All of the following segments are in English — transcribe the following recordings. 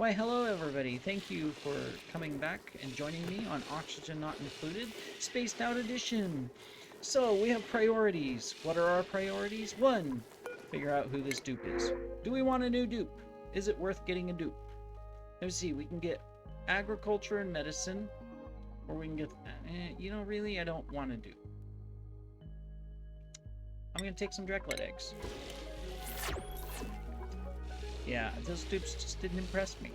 Why, hello everybody. Thank you for coming back and joining me on Oxygen Not Included, Spaced Out Edition. So, we have priorities. What are our priorities? 1. Figure out who this dupe is. Do we want a new dupe? Is it worth getting a dupe? Let's see, we can get agriculture and medicine, or we can get, really, I don't want to do. I'm going to take some Dreklet eggs. Yeah, those dupes just didn't impress me.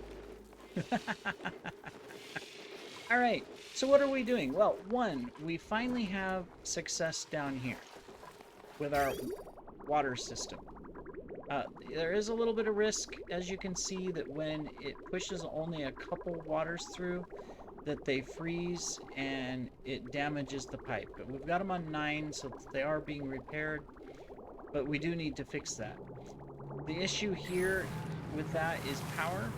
Alright, so what are we doing? Well, 1, we finally have success down here with our water system. There is a little bit of risk, as you can see, that when it pushes only a couple waters through, that they freeze and it damages the pipe. But we've got them on 9, so they are being repaired, but we do need to fix that. The issue here with that is power,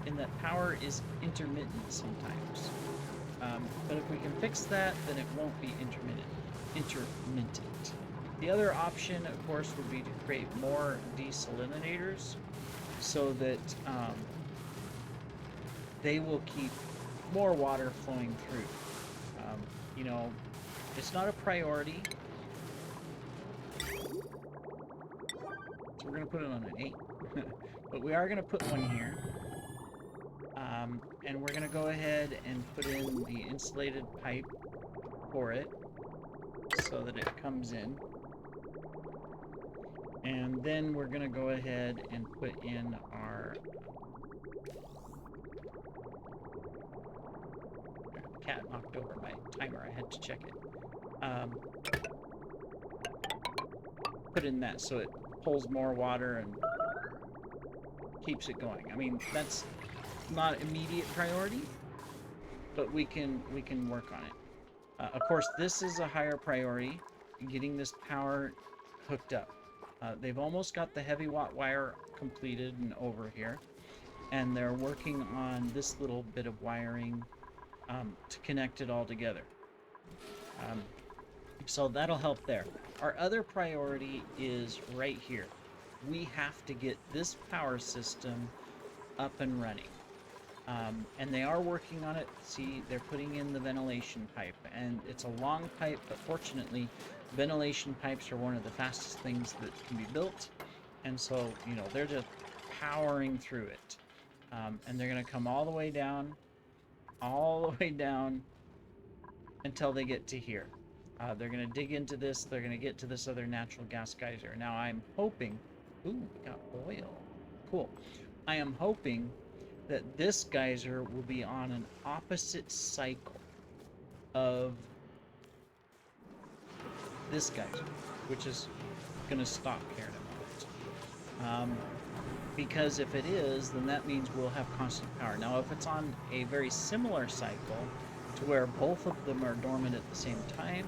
and that power is intermittent sometimes. But if we can fix that, then it won't be intermittent. The other option, of course, would be to create more desalinators so that they will keep more water flowing through. It's not a priority, so we're going to put it on an 8. But we are going to put one here. And we're going to go ahead and put in the insulated pipe for it so that it comes in. And then we're going to go ahead and put in our... Cat knocked over my timer. I had to check it. Put in that so it pulls more water and keeps it going. I mean, that's not immediate priority, but we can work on it. Of course, this is a higher priority, getting this power hooked up. They've almost got the heavy watt wire completed and over here, and they're working on this little bit of wiring to connect it all together. So that'll help there. Our other priority is right here. We have to get this power system up and running. And they are working on it. See, they're putting in the ventilation pipe, and it's a long pipe, but fortunately, ventilation pipes are one of the fastest things that can be built, and so, they're just powering through it. And they're going to come all the way down, until they get to here. They're going to dig into this, they're going to get to this other natural gas geyser. Now, I'm hoping... Ooh, we got oil. Cool. I am hoping that this geyser will be on an opposite cycle of this geyser, which is going to stop here in a moment. Because if it is, then that means we'll have constant power. Now, if it's on a very similar cycle to where both of them are dormant at the same time,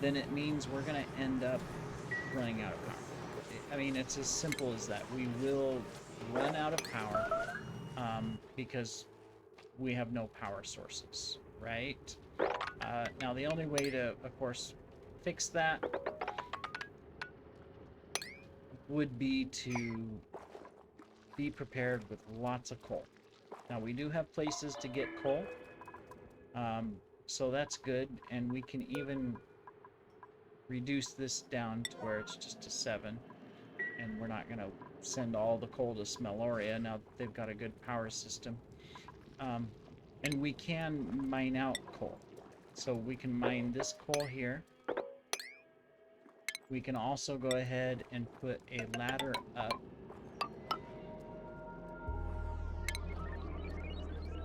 then it means we're going to end up running out of power. I mean, it's as simple as that. We will run out of power because we have no power sources, right? Now, the only way to, of course, fix that would be to be prepared with lots of coal. Now, we do have places to get coal, so that's good, and we can even reduce this down to where it's just a 7, and we're not going to send all the coal to Smelloria now that they've got a good power system. And we can mine out coal. So we can mine this coal here. We can also go ahead and put a ladder up.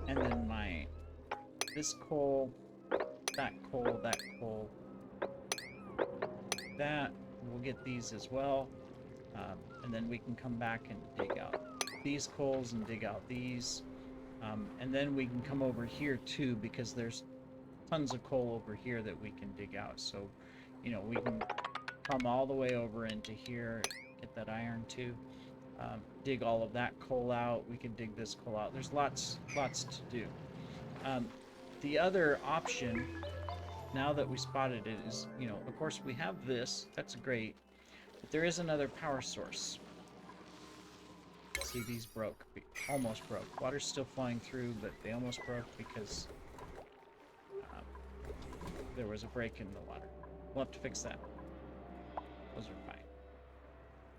And then mine this coal, that coal, that coal, that. We'll get these as well. And then we can come back and dig out these coals and dig out these. And then we can come over here too, because there's tons of coal over here that we can dig out. So, we can come all the way over into here, get that iron too, dig all of that coal out. We can dig this coal out. There's lots to do. The other option, now that we spotted it, is, of course we have this. That's great. But there is another power source. obviously these broke. Almost broke. Water's still flowing through, but they almost broke because there was a break in the water. We'll have to fix that. Those are fine.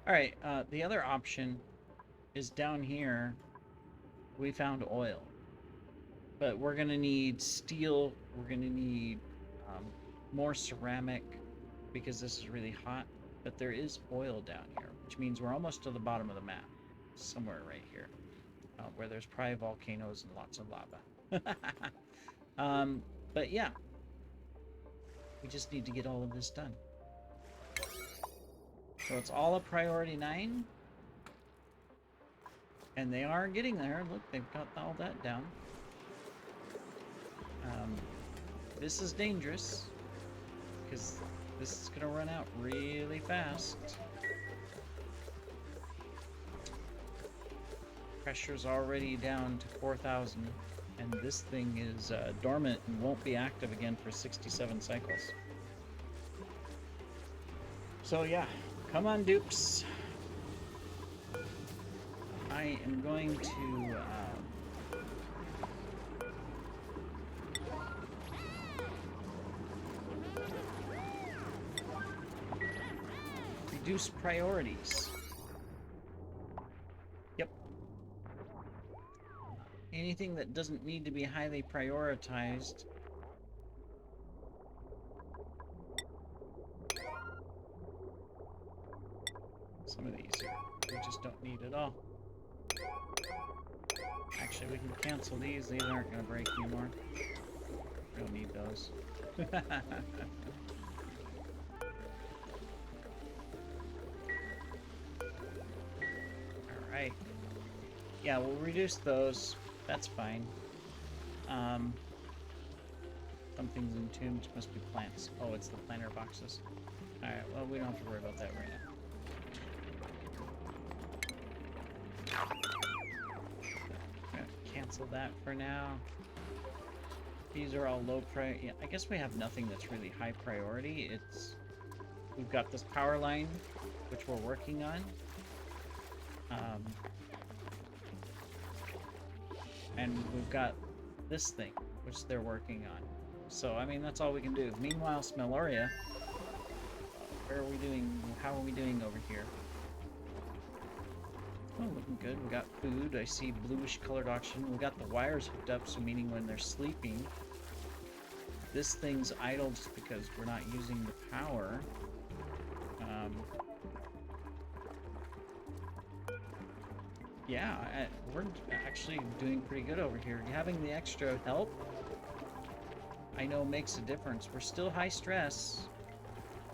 Alright, the other option is down here. We found oil. But we're going to need steel. We're going to need more ceramic because this is really hot. But there is oil down here, which means we're almost to the bottom of the map. Somewhere right here. Where there's probably volcanoes and lots of lava. But yeah. We just need to get all of this done. So it's all a priority 9. And they are getting there. Look, they've got all that down. This is dangerous because this is going to run out really fast. Pressure's already down to 4,000, and this thing is dormant and won't be active again for 67 cycles. So yeah, come on, dupes. I am going to reduce priorities. Yep. Anything that doesn't need to be highly prioritized. Some of these we just don't need at all. Actually, we can cancel these. These aren't going to break anymore. We don't need those. Alright. Yeah, we'll reduce those. That's fine. Something's entombed. Must be plants. Oh, it's the planter boxes. Alright, well, we don't have to worry about that right now. Cancel that for now. These are all low priority. Yeah, I guess we have nothing that's really high priority. We've got this power line, which we're working on. And we've got this thing, which they're working on. So, I mean, that's all we can do. Meanwhile, Smelloria, where are we doing? How are we doing over here? Oh, looking good. We got food. I see bluish colored oxygen. We got the wires hooked up, so meaning when they're sleeping. This thing's idle just because we're not using the power. Yeah, we're actually doing pretty good over here. Having the extra help, I know makes a difference. We're still high stress.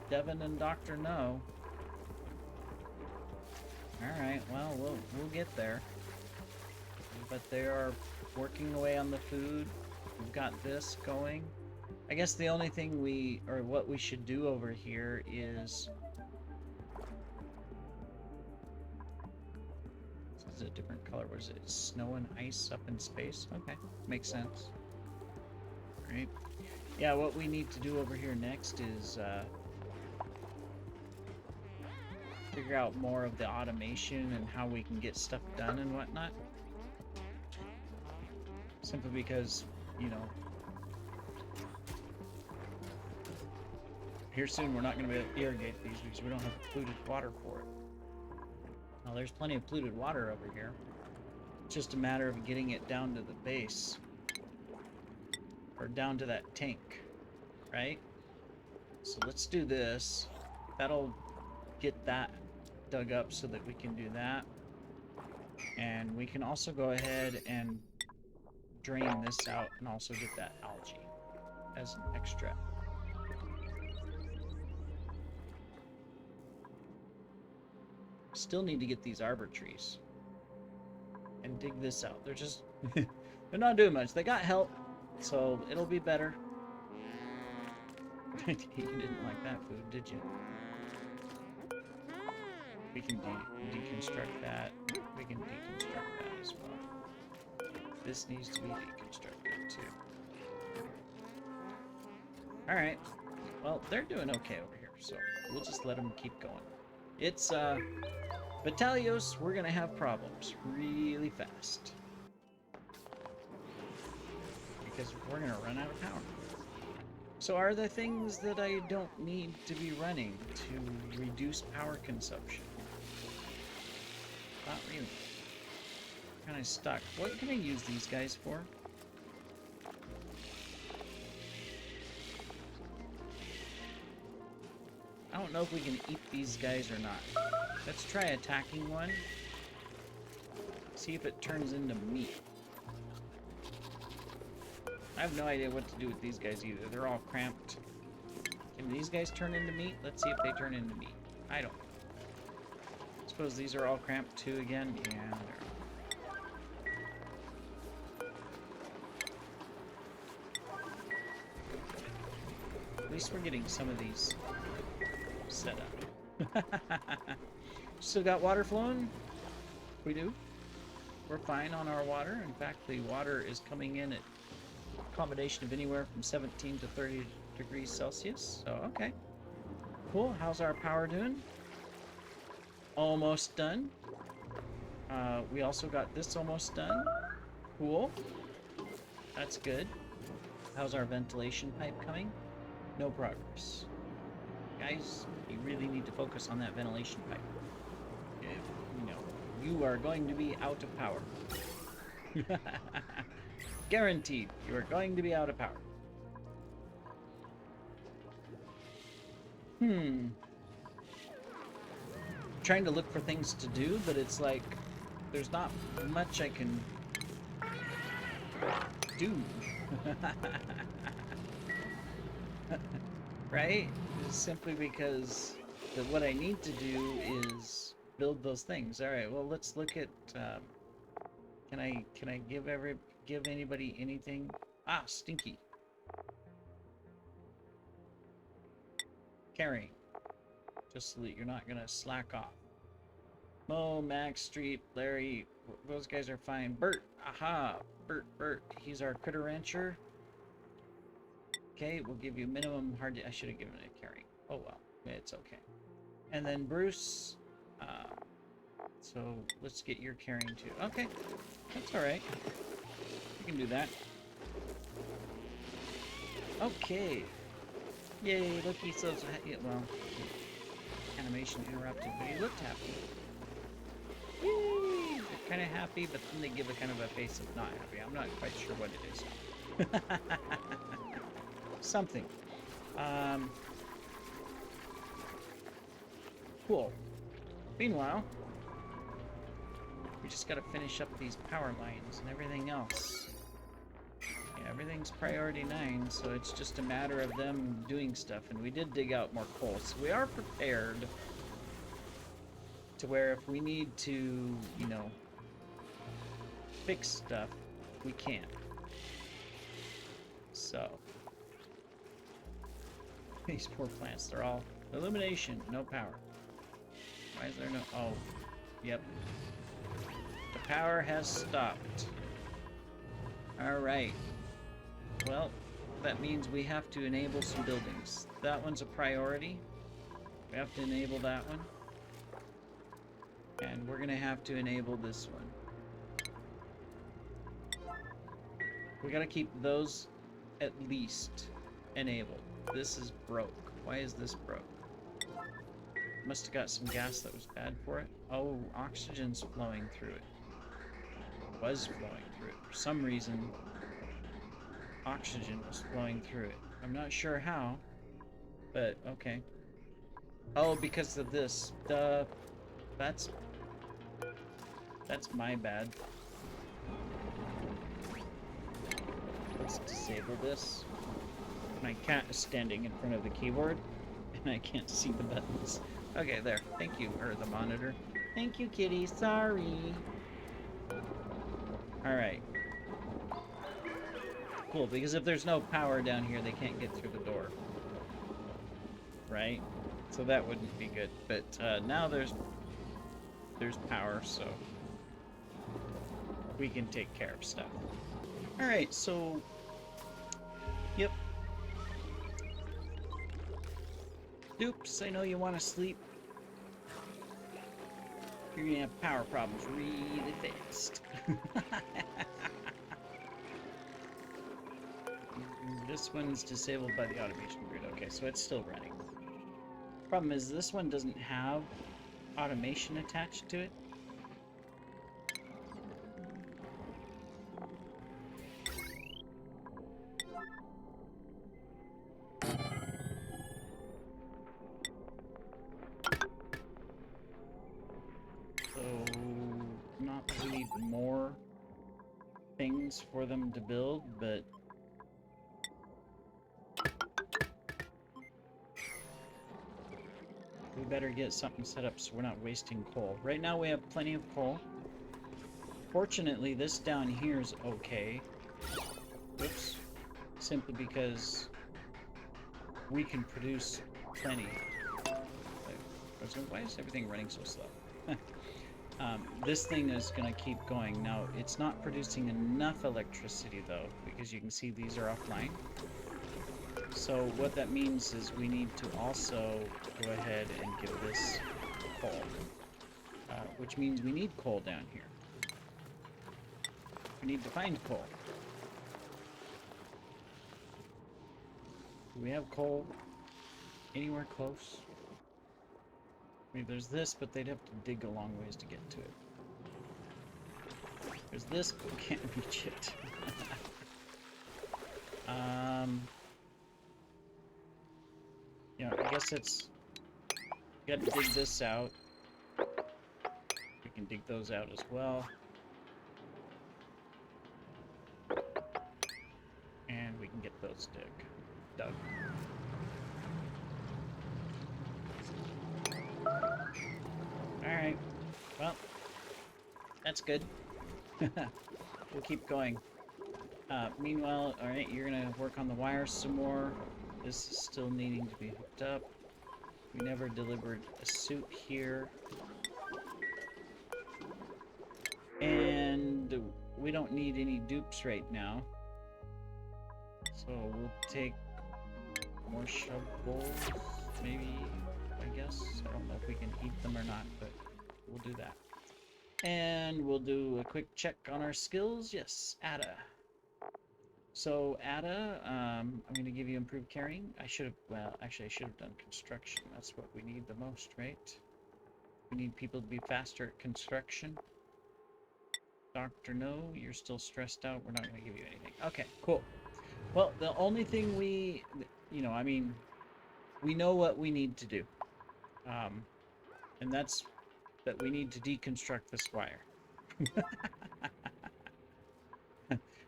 Devin and Doctor know. Alright, well, we'll get there. But they are working away on the food. We've got this going. I guess the only thing what we should do over here is... This is a different color. What is it? Snow and ice up in space? Okay, makes sense. Alright. Yeah, what we need to do over here next is... figure out more of the automation and how we can get stuff done and whatnot. Simply because, you know, here soon we're not going to be able to irrigate these because we don't have polluted water for it. Now there's plenty of polluted water over here. It's just a matter of getting it down to the base. Or down to that tank, right? So let's do this. That'll get that dug up so that we can do that. And we can also go ahead and drain this out and also get that algae as an extra. Still need to get these arbor trees and dig this out. They're just they're not doing much. They got help, so it'll be better. You didn't like that food, did you? We can deconstruct that. We can deconstruct that as well. This needs to be deconstructed too. Alright. Well, they're doing okay over here, so we'll just let them keep going. It's Vitalios, we're gonna have problems really fast. Because we're gonna run out of power. So are there things that I don't need to be running to reduce power consumption? Not really. Kind of stuck. What can I use these guys for? I don't know if we can eat these guys or not. Let's try attacking one. See if it turns into meat. I have no idea what to do with these guys either. They're all cramped. Can these guys turn into meat? Let's see if they turn into meat. I don't know. Suppose these are all cramped too again? Yeah, they're all. At least we're getting some of these set up. Still got water flowing? We do. We're fine on our water. In fact, the water is coming in at a combination of anywhere from 17 to 30 degrees Celsius. So, okay. Cool. How's our power doing? Almost done. We also got this almost done. Cool. That's good. How's our ventilation pipe coming? No progress. Guys, you really need to focus on that ventilation pipe. You know, you are going to be out of power. Guaranteed, you are going to be out of power. Trying to look for things to do, but it's like there's not much I can do. Right? It's simply because what I need to do is build those things. All right. Well, let's look at. Can I give anybody anything? Ah, Stinky. Carrying. Just so that you're not gonna slack off. Mo, Max, Street, Larry, those guys are fine. Bert, aha, Bert, he's our critter rancher. Okay, we'll give you minimum hard. I should have given it a carry. Oh well, it's okay. And then Bruce, so let's get your carrying too. Okay, that's all right. You can do that. Okay. Yay, look, he says, well, animation interrupted, but he looked happy. Yay! They're kind of happy, but then they give a kind of a face of not happy. I'm not quite sure what it is. Something. Cool. Meanwhile, we just gotta finish up these power lines and everything else. Yeah, everything's priority 9, so it's just a matter of them doing stuff. And we did dig out more coal, so we are prepared to where if we need to, you know, fix stuff, we can. So, these poor plants, they're all illumination, no power. Why is there no... Oh, yep. The power has stopped. Alright. Well, that means we have to enable some buildings. That one's a priority. We have to enable that one. And we're gonna have to enable this one. We gotta keep those at least enabled. This is broke. Why is this broke? Must have got some gas that was bad for it. Oh, oxygen's flowing through it. Was flowing through it. For some reason, oxygen was flowing through it. I'm not sure how, but okay. Oh, because of this. Duh. That's my bad. Let's disable this. My cat is standing in front of the keyboard, and I can't see the buttons. Okay, there. Thank you, or the monitor. Thank you, kitty. Sorry. Alright. Cool, because if there's no power down here, they can't get through the door. Right? So that wouldn't be good. But now there's power, so we can take care of stuff. Alright, so... Yep. Oops, I know you want to sleep. You're gonna have power problems really fast. This one's disabled by the automation grid. Okay, so it's still running. Problem is, this one doesn't have automation attached to it. So, not that we need more things for them to build, but we better get something set up so we're not wasting coal. Right now we have plenty of coal. Fortunately, this down here is okay. Oops. Simply because we can produce plenty. Why is everything running so slow? This thing is going to keep going. Now, it's not producing enough electricity, though, because you can see these are offline. So what that means is we need to also go ahead and give this coal, which means we need coal down here. We need to find coal. Do we have coal anywhere close? I mean, there's this, but they'd have to dig a long ways to get to it. There's this, but we can't reach it. Yeah, I guess it's... We got to dig this out. We can dig those out as well. And we can get those dug. Alright. Well, that's good. We'll keep going. Meanwhile, alright, you're gonna work on the wires some more. This is still needing to be hooked up. We never delivered a suit here. And we don't need any dupes right now. So we'll take more shovels, maybe, I guess. I don't know if we can eat them or not, but we'll do that. And we'll do a quick check on our skills. Yes, Ada. So, Ada, I'm going to give you improved carrying. I should have, well, actually I should have done construction. That's what we need the most, right? We need people to be faster at construction. Doctor, no, you're still stressed out. We're not going to give you anything. Okay, cool. Well, the only thing we, I mean, we know what we need to do. And that's that we need to deconstruct this wire.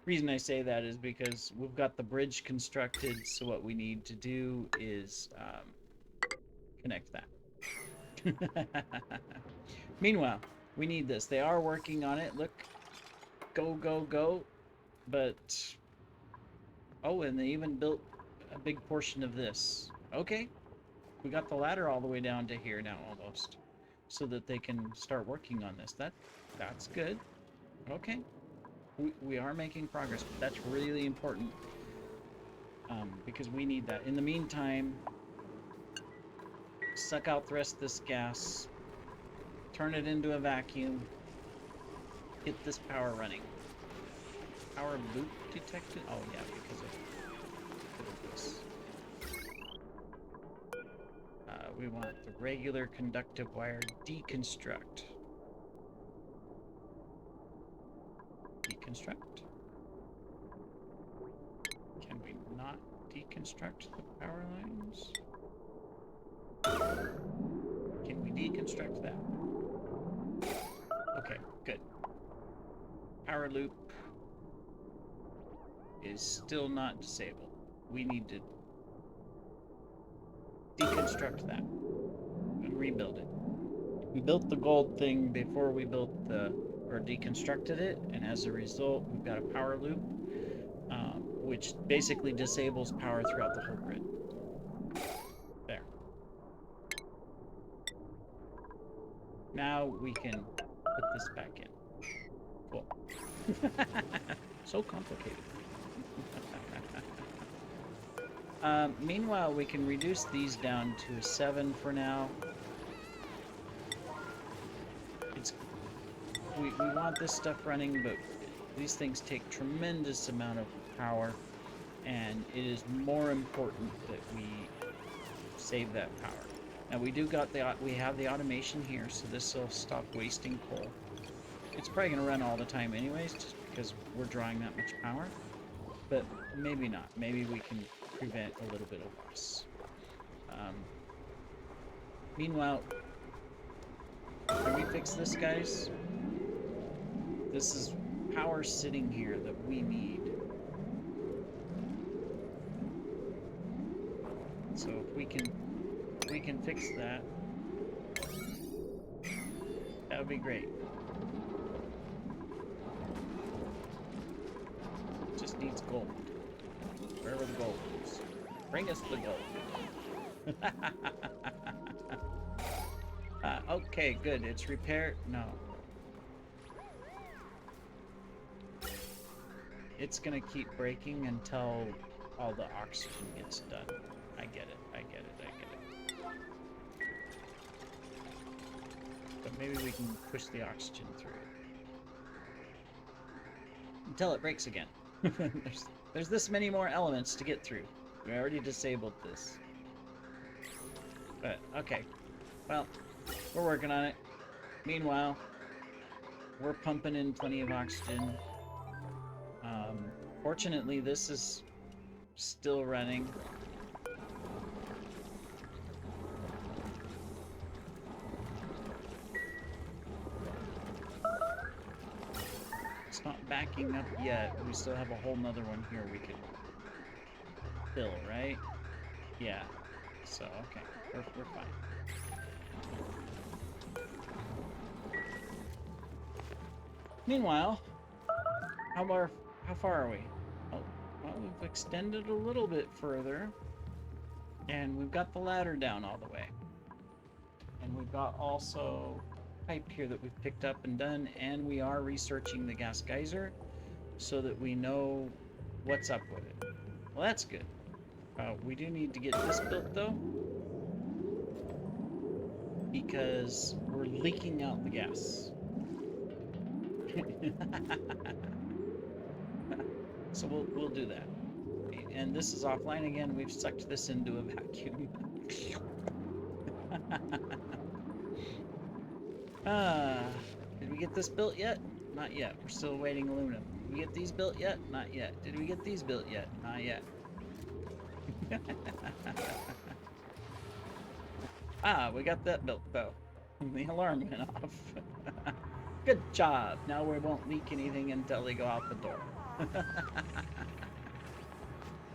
Reason I say that is because we've got the bridge constructed, so what we need to do is connect that. Meanwhile, we need this. They are working on it. Look. Go, go, go. But... Oh, and they even built a big portion of this. Okay. We got the ladder all the way down to here now, almost. So that they can start working on this. That's good. Okay. We are making progress, but that's really important. Because we need that. In the meantime, suck out the rest of this gas. Turn it into a vacuum. Get this power running. Power loop detected? Oh yeah, because of this. We want the regular conductive wire deconstruct. Deconstruct? Can we not deconstruct the power lines? Can we deconstruct that? Okay, good. Power loop is still not disabled. We need to deconstruct that and rebuild it. We built the gold thing before we built or deconstructed it, and as a result, we've got a power loop, which basically disables power throughout the whole grid. There. Now we can put this back in. Cool. So complicated. Meanwhile, we can reduce these down to a 7 for now. It's we want this stuff running, but these things take tremendous amount of power, and it is more important that we save that power. Now we have the automation here, so this will stop wasting coal. It's probably gonna run all the time anyways, just because we're drawing that much power. But maybe not. Maybe we can prevent a little bit of loss. Meanwhile, can we fix this, guys? This is power sitting here that we need. So if we can fix that, that would be great. It just needs gold. Wherever the gold is. Bring us the gold. Okay, good. It's repaired. No. It's gonna keep breaking until all the oxygen gets done. I get it. I get it. I get it. But maybe we can push the oxygen through until it breaks again. There's this many more elements to get through. We already disabled this. But, okay. Well, we're working on it. Meanwhile, we're pumping in plenty of oxygen. Fortunately, this is still running. It's not backing up yet. We still have a whole nother one here we could fill, right? Yeah. So, okay. We're fine. Meanwhile, how far are we? Oh, well, we've extended a little bit further, and we've got the ladder down all the way. And we've got also pipe here that we've picked up and done, and we are researching the gas geyser so that we know what's up with it. Well, that's good. We do need to get this built, though, because we're leaking out the gas. So we'll do that. And this is offline again. We've sucked this into a vacuum. Did we get this built yet? Not yet. We're still waiting aluminum. Did we get these built yet? Not yet. Did we get these built yet? Not yet. We got that built though. The alarm went off. Good job. Now we won't leak anything until they go out the door.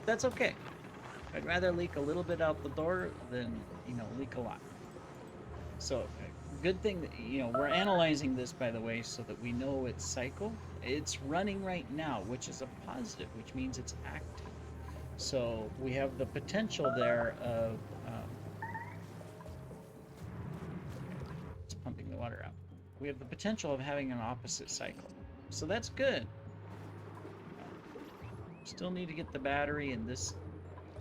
That's okay. I'd rather leak a little bit out the door than, leak a lot. So, good thing that, we're analyzing this, by the way, so that we know its cycle. It's running right now, which is a positive, which means it's active. So, we have the potential there of... it's pumping the water out. We have the potential of having an opposite cycle. So that's good. Still need to get the battery and this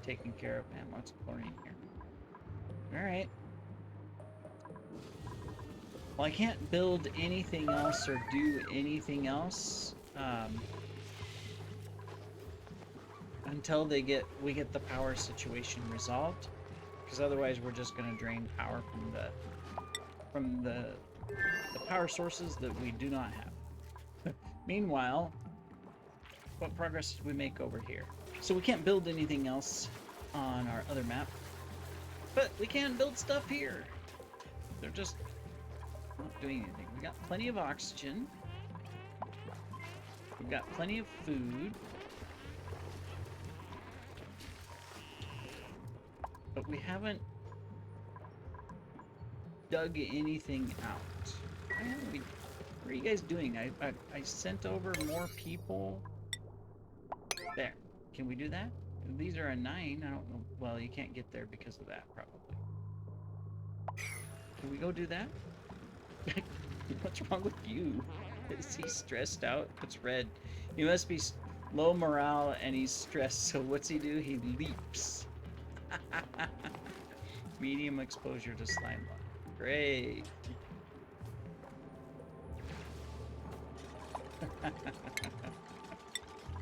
taken care of. Man, lots of chlorine here. Alright. Well, I can't build anything else or do anything else until we get the power situation resolved. Because otherwise we're just going to drain power from the power sources that we do not have. Meanwhile, what progress did we make over here? So we can't build anything else on our other map, but we can build stuff here. They're just not doing anything. We got plenty of oxygen. We've got plenty of food. But we haven't dug anything out. What are you guys doing? I sent over more people. There. Can we do that? These are a 9. I don't know. Well, you can't get there because of that, probably. Can we go do that? What's wrong with you? Is he stressed out? It's red. He must be low morale and he's stressed. So what's he do? He leaps. Medium exposure to slime bug. Great.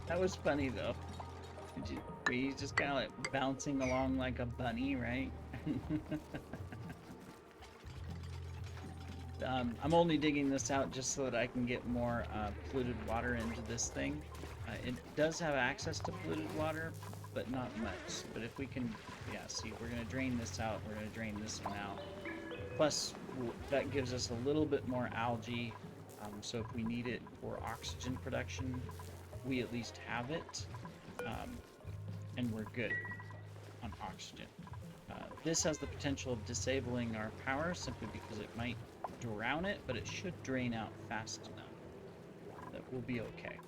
That was funny though. Were you just kind of like bouncing along like a bunny, right? I'm only digging this out just so that I can get more polluted water into this thing. It does have access to polluted water, but not much. But if we can, yeah, see, we're going to drain this out. We're going to drain this one out. Plus, that gives us a little bit more algae. So if we need it for oxygen production, we at least have it. And we're good on oxygen. This has the potential of disabling our power simply because it might drown it, but it should drain out fast enough that we'll be okay.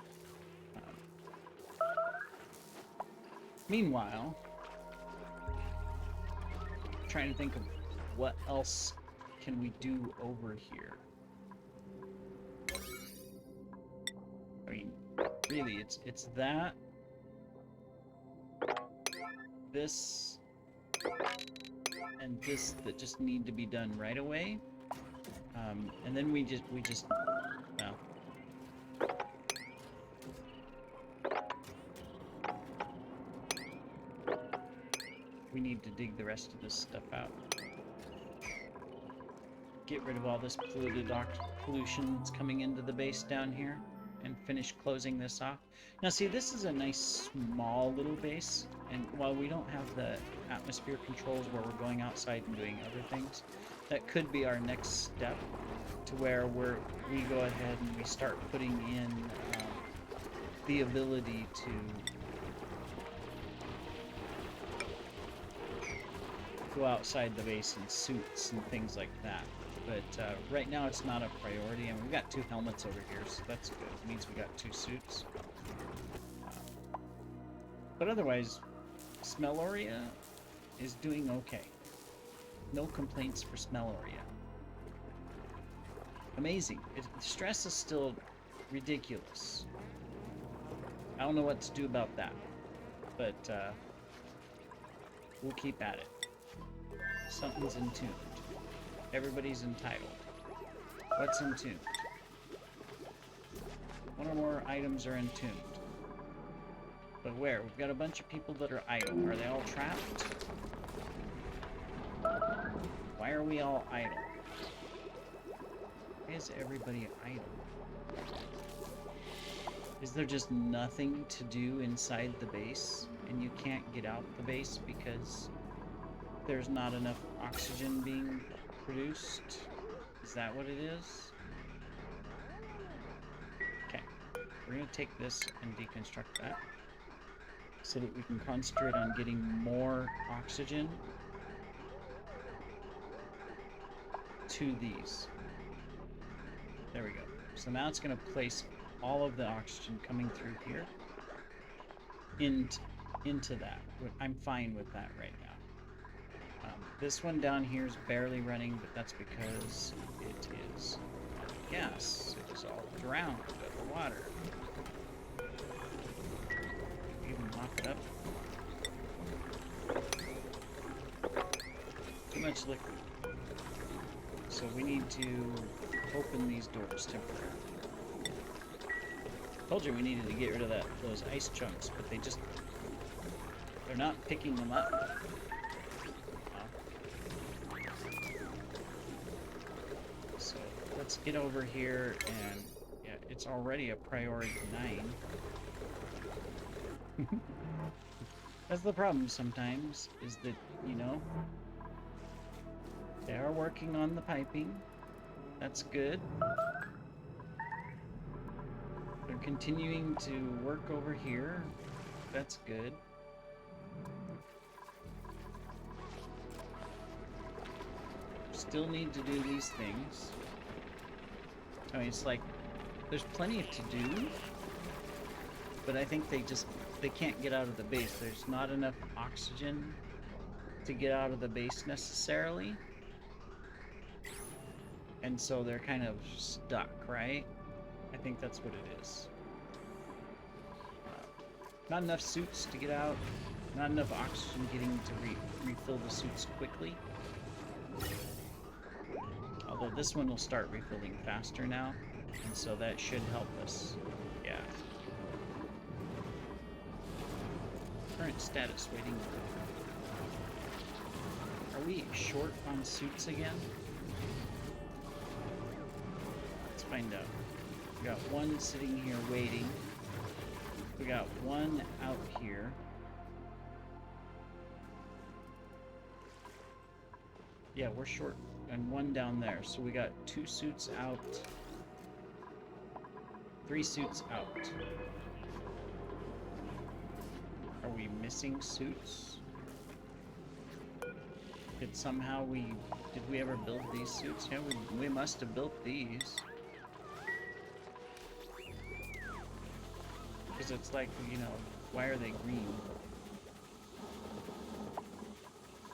Meanwhile, trying to think of what else can we do over here. I mean, really, it's that, this, and this that just need to be done right away. And then we just, well, we need to dig the rest of this stuff out. Get rid of all this pollution that's coming into the base down here, and finish closing this off. Now see, this is a nice small little base, and while we don't have the atmosphere controls where we're going outside and doing other things, that could be our next step to where we go ahead and we start putting in the ability to go outside the base in suits and things like that. But right now it's not a priority, and we've got 2 helmets over here, so that's good. It means we got 2 suits. But otherwise, Smelloria is doing okay. No complaints for Smelloria. Amazing. Stress is still ridiculous. I don't know what to do about that, but we'll keep at it. Something's entombed. Everybody's entitled. What's entombed? 1 or more items are entombed. But where? We've got a bunch of people that are idle. Are they all trapped? Why are we all idle? Why is everybody idle? Is there just nothing to do inside the base and you can't get out the base because there's not enough oxygen being produced? Is that what it is? Okay, we're gonna take this and deconstruct that so that we can concentrate on getting more oxygen to these. There we go. So now it's going to place all of the oxygen coming through here into that. I'm fine with that right now. This one down here is barely running, but that's because it is gas. It is all drowned by the water. Even mop it up. Too much liquid. So we need to open these doors temporarily. Told you we needed to get rid of those ice chunks, but they're not picking them up. So let's get over here, and yeah, it's already a priority 9. That's the problem sometimes, is that, you know, they are working on the piping. That's good. They're continuing to work over here. That's good. Still need to do these things. I mean, it's like, there's plenty to do, but I think they can't get out of the base. There's not enough oxygen to get out of the base necessarily. And so they're kind of stuck, right? I think that's what it is. Not enough suits to get out. Not enough oxygen getting to refill the suits quickly. Although this one will start refilling faster now, and so that should help us. Unit status waiting. Are we short on suits again? Let's find out. We got one sitting here waiting. We got one out here. Yeah, we're short. And one down there. So we got 2 suits out. 3 suits out. Are we missing suits? Did we ever build these suits? Yeah, we must have built these. Because it's like, you know, why are they green?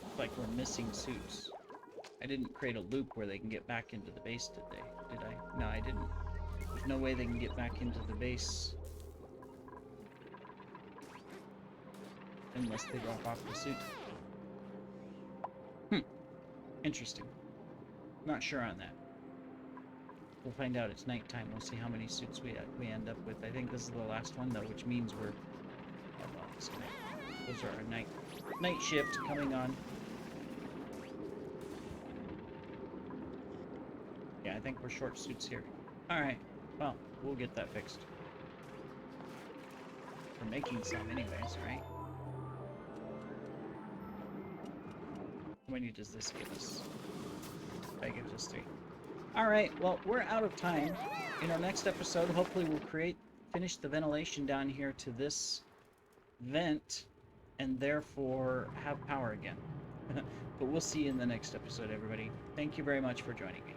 It's like we're missing suits. I didn't create a loop where they can get back into the base, did I? No, I didn't. There's no way they can get back into the base unless they drop off the suit. Interesting. Not sure on that. We'll find out. It's nighttime. We'll see how many suits we end up with. I think this is the last one, though, which means we're... Hold on, disconnect. Those are our night shift coming on. Yeah, I think we're short suits here. Alright. Well, we'll get that fixed. We're making some anyways, right? How many does this give us? That gives us 3. Alright, well, we're out of time. In our next episode, hopefully we'll finish the ventilation down here to this vent, and therefore have power again. But we'll see you in the next episode, everybody. Thank you very much for joining me.